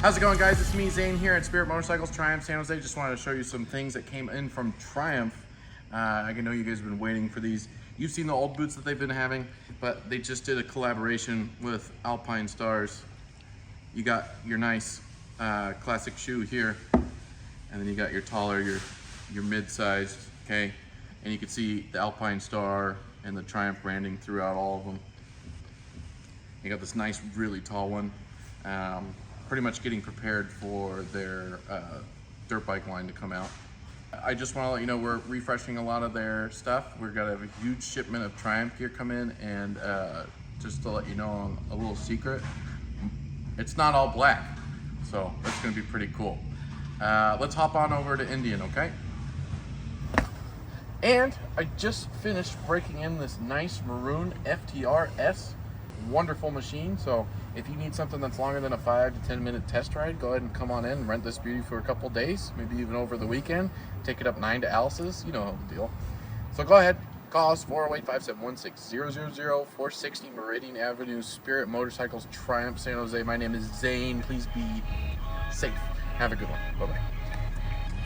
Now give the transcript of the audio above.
How's it going, guys? It's me, Zane, here at Spirit Motorcycles, Triumph, San Jose. Just wanted to show you some things that came in from Triumph. I know you guys have been waiting for these. You've seen the old boots that they've been having, but they just did a collaboration with Alpine Stars. You got your nice classic shoe here, and then you got your taller, your mid-sized, okay? And you can see the Alpine Star and the Triumph branding throughout all of them. You got this nice, really tall one. Pretty much getting prepared for their dirt bike line to come out. I just want to let you know we're refreshing a lot of their stuff. We're gonna have a huge shipment of Triumph gear come in, and just to let you know a little secret, it's not all black, so that's gonna be pretty cool. Let's hop on over to Indian, okay? And I just finished breaking in this nice maroon FTR S. Wonderful machine. So if you need something that's longer than a 5 to 10 minute test ride, go ahead and come on in and rent this beauty for a couple days, maybe even over the weekend. Take it up 9 to Alice's, you know the deal. So go ahead, call us 408-571-6000, 460 Meridian Avenue, Spirit Motorcycles, Triumph, San Jose. My name is Zane. Please be safe. Have a good one. Bye-bye.